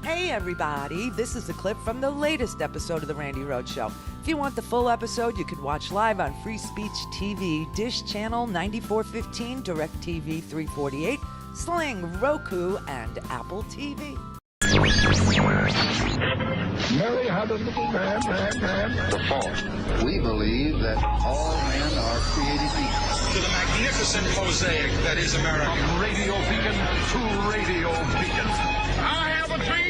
Hey everybody, this is a clip from the latest episode of the Randi Rhodes Show. If you want the full episode, you can watch live on Free Speech TV, Dish Channel 9415, DirectTV 348, Sling, Roku, and AppleTV. Mary had a little man. The fault. We believe that all men are created equal. To the magnificent mosaic that is America. From radio beacon to radio beacon. I have a dream.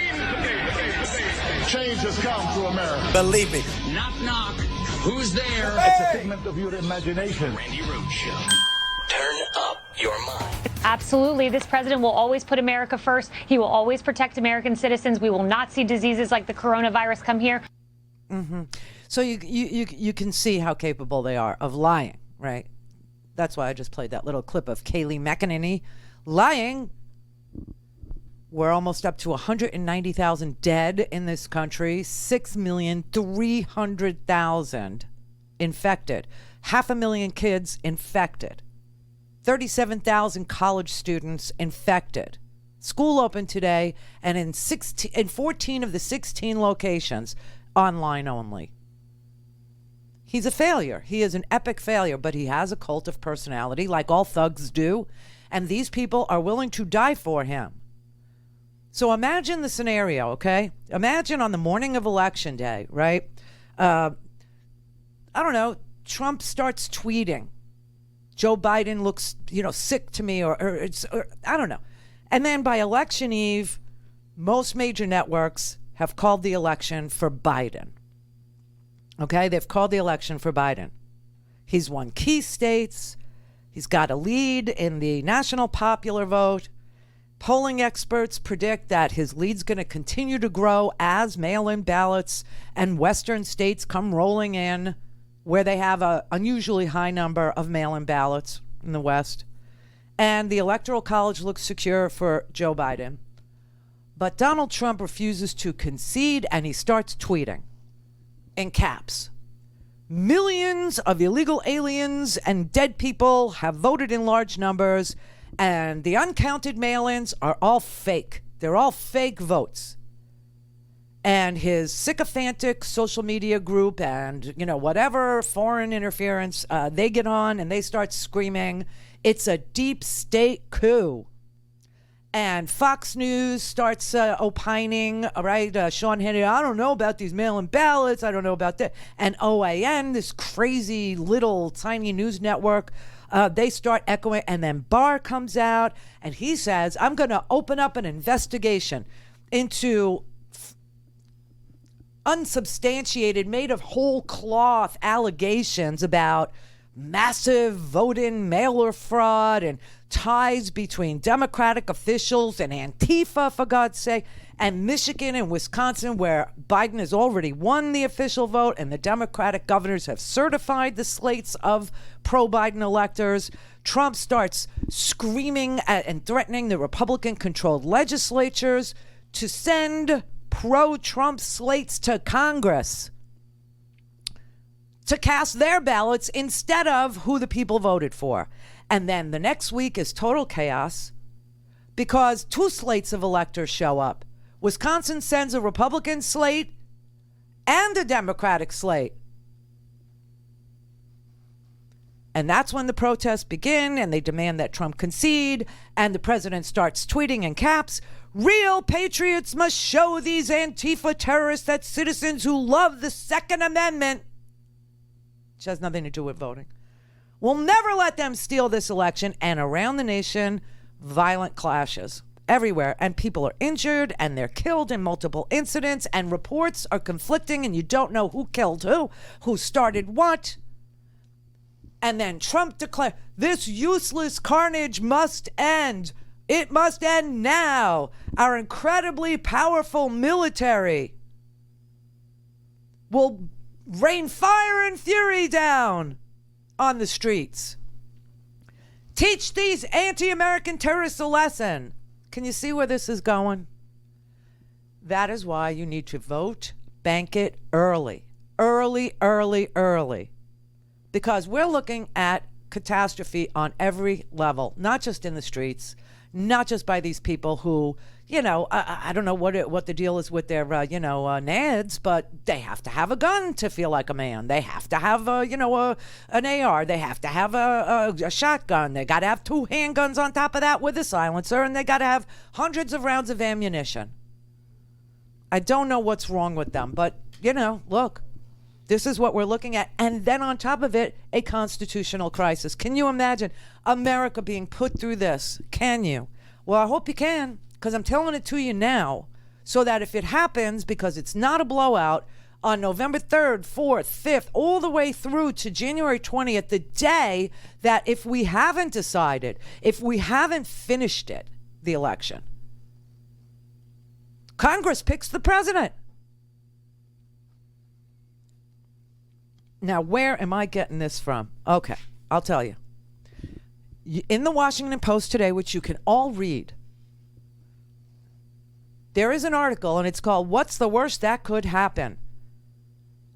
Change has come to America. Believe me. Knock, knock. Who's there? It's a figment of your imagination. Randi Rhodes Show. Turn up your mind. Absolutely. This president will always put America first. He will always protect American citizens. We will not see diseases like the coronavirus come here. Mm-hmm. So you can see how capable they are of lying, right? That's why I just played that little clip of Kayleigh McEnany lying. We're almost up to 190,000 dead in this country, 6,300,000 infected, 500,000 kids infected, 37,000 college students infected. School opened today, and in 14 of the 16 locations, online only. He's a failure. He is an epic failure, but he has a cult of personality like all thugs do, and these people are willing to die for him. So imagine the scenario, okay? Imagine on the morning of Election Day, right? I don't know, Trump starts tweeting. Joe Biden looks, sick to me, or I don't know. And then by election eve, most major networks have called the election for Biden. Okay, they've called the election for Biden. He's won key states. He's got a lead in the national popular vote. Polling experts predict that his lead's going to continue to grow as mail-in ballots and Western states come rolling in, where they have an unusually high number of mail-in ballots in the West. And the Electoral College looks secure for Joe Biden. But Donald Trump refuses to concede, and he starts tweeting in caps. Millions of illegal aliens and dead people have voted in large numbers, and the uncounted mail-ins are all fake. They're all fake votes. And his sycophantic social media group and, whatever foreign interference, they get on and they start screaming, it's a deep state coup. And Fox News starts opining, right? Sean Hannity, I don't know about these mail-in ballots. I don't know about that. And OAN, this crazy little tiny news network, they start echoing. And then Barr comes out and he says, I'm going to open up an investigation into unsubstantiated, made of whole cloth allegations about massive vote-in mailer fraud and ties between Democratic officials and Antifa, for God's sake, and Michigan and Wisconsin, where Biden has already won the official vote and the Democratic governors have certified the slates of pro-Biden electors. Trump starts screaming at and threatening the Republican-controlled legislatures to send pro-Trump slates to Congress to cast their ballots instead of who the people voted for. And then the next week is total chaos because two slates of electors show up. Wisconsin sends a Republican slate and a Democratic slate. And that's when the protests begin, and they demand that Trump concede, and the president starts tweeting in caps, real patriots must show these Antifa terrorists that citizens who love the Second Amendment, which has nothing to do with voting, will never let them steal this election. And around the nation, violent clashes everywhere, and people are injured and they're killed in multiple incidents, and reports are conflicting, and you don't know who killed who started what. And then Trump declared, this useless carnage must end. It must end now. Our incredibly powerful military will rain fire and fury down on the streets. Teach these anti-American terrorists a lesson. Can you see where this is going? That is why you need to vote, bank it early. Early. Because we're looking at catastrophe on every level, not just in the streets, not just by these people who, I don't know what the deal is with their, nads, but they have to have a gun to feel like a man. They have to have, an AR. They have to have a shotgun. They got to have 2 handguns on top of that with a silencer, and they got to have hundreds of rounds of ammunition. I don't know what's wrong with them, but, look, this is what we're looking at. And then on top of it, a constitutional crisis. Can you imagine America being put through this? Can you? Well, I hope you can. Because I'm telling it to you now, so that if it happens, because it's not a blowout, on November 3rd, 4th, 5th, all the way through to January 20th, the day that if we haven't decided, if we haven't finished it, the election, Congress picks the president. Now, where am I getting this from? Okay, I'll tell you. In the Washington Post today, which you can all read, there is an article, and it's called "What's the Worst That Could Happen?"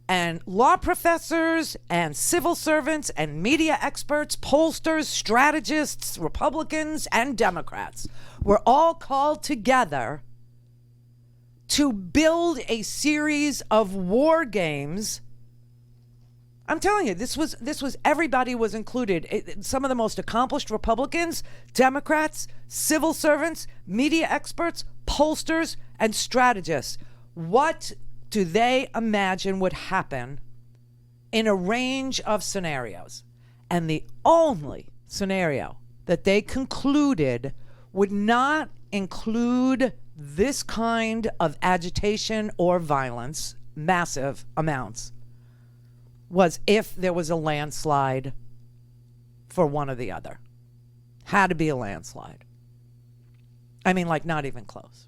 And law professors and civil servants and media experts, pollsters, strategists, Republicans and Democrats were all called together to build a series of war games. I'm telling you, this was everybody was included. Some of the most accomplished Republicans, Democrats, civil servants, media experts, pollsters, and strategists. What do they imagine would happen in a range of scenarios? And the only scenario that they concluded would not include this kind of agitation or violence, massive amounts, was if there was a landslide for one or the other. Had to be a landslide. I mean, like, not even close.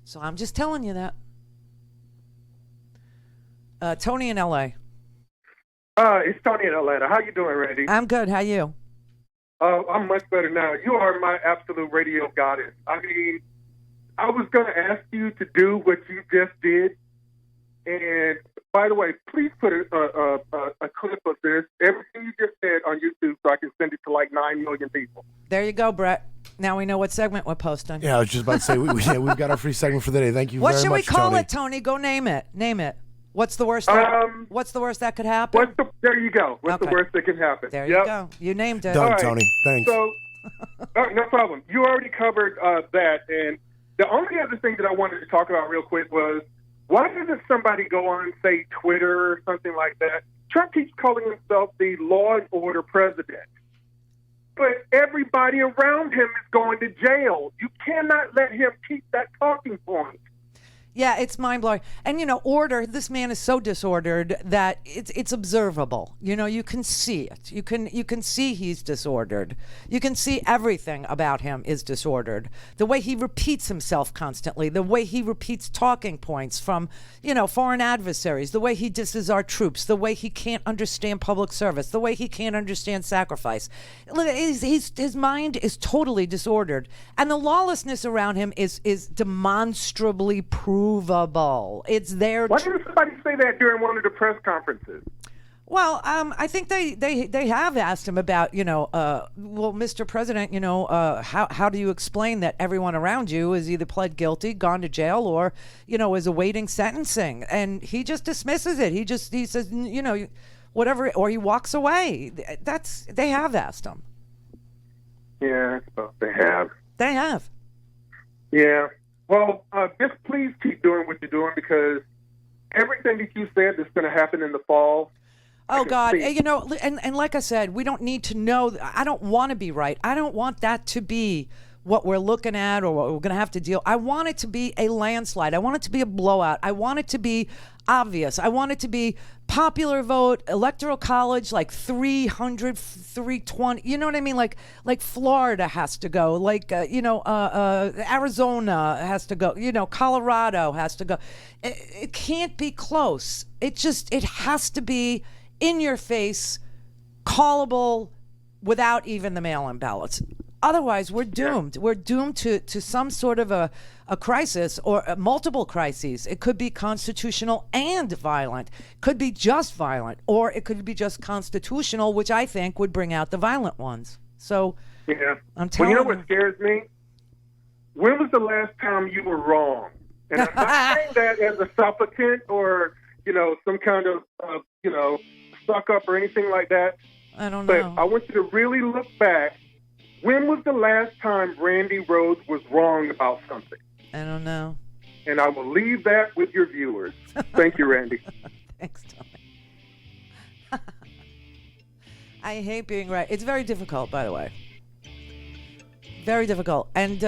So I'm just telling you that. Tony in L.A. It's Tony in Atlanta. How you doing, Randy? I'm good. How you? I'm much better now. You are my absolute radio goddess. I mean, I was going to ask you to do what you just did. And by the way, please put a clip of this, everything you just said, on YouTube so I can send it to like 9 million people. There you go, Brett. Now we know what segment we're posting. Yeah, I was just about to say, we've got our free segment for the day. Thank you very much, What should we call Tony. it, Tony? Go name it. Name it. What's the worst? What's the worst that could happen? There you go. What's Okay. the worst that can happen? There you go. You named it. Done, All right. Tony. Thanks. So, no problem. You already covered that. And the only other thing that I wanted to talk about real quick was, why doesn't somebody go on, say, Twitter or something like that? Trump keeps calling himself the law and order president. But everybody around him is going to jail. You cannot let him keep that talking point. Yeah, it's mind-blowing. And, order, this man is so disordered that it's observable. You can see it. You can see he's disordered. You can see everything about him is disordered. The way he repeats himself constantly, the way he repeats talking points from, foreign adversaries, the way he disses our troops, the way he can't understand public service, the way he can't understand sacrifice. His mind is totally disordered. And the lawlessness around him is demonstrably provable. It's there. Why didn't somebody say that during one of the press conferences? Well, I think they have asked him about, well, Mr. President, how do you explain that everyone around you is either pled guilty, gone to jail, or, is awaiting sentencing? And he just dismisses it. He says, whatever, or he walks away. They have asked him. Yeah, I suppose they have. They have. Yeah. Well, just please keep doing what you're doing, because everything that you said that's going to happen in the fall. Oh, God. And like I said, we don't need to know. I don't want to be right. I don't want that to be what we're looking at or what we're going to have to deal. I want it to be a landslide. I want it to be a blowout. I want it to be obvious. I want it to be popular vote, electoral college, like 300, 320. You know what I mean? Like Florida has to go. Like, Arizona has to go. Colorado has to go. It can't be close. It has to be in your face, callable, without even the mail-in ballots. Otherwise, we're doomed. We're doomed to some sort of a crisis, or multiple crises. It could be constitutional and violent. Could be just violent, or it could be just constitutional, which I think would bring out the violent ones. So, yeah, I'm telling you know what scares me? when was the last time you were wrong? And I'm not saying that as a supplicant or, some kind of, suck up or anything like that. I don't know. But I want you to really look back. When was the last time Randi Rhodes was wrong about something? I don't know. And I will leave that with your viewers. Thank you, Randy. Thanks, Tommy. I hate being right. It's very difficult, by the way. Very difficult. And,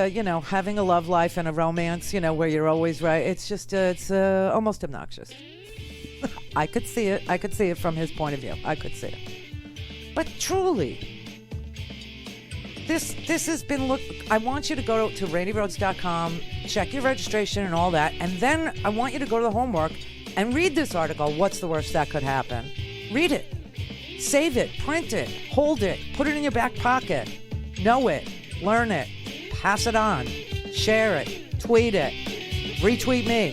having a love life and a romance, where you're always right, it's just, it's almost obnoxious. I could see it. I could see it from his point of view. I could see it. But truly, this has been, I want you to go to randyrhodes.com, check your registration and all that, and then I want you to go to the homework and read this article, What's the Worst That Could Happen? Read it. Save it. Print it. Hold it. Put it in your back pocket. Know it. Learn it. Pass it on. Share it. Tweet it. Retweet me.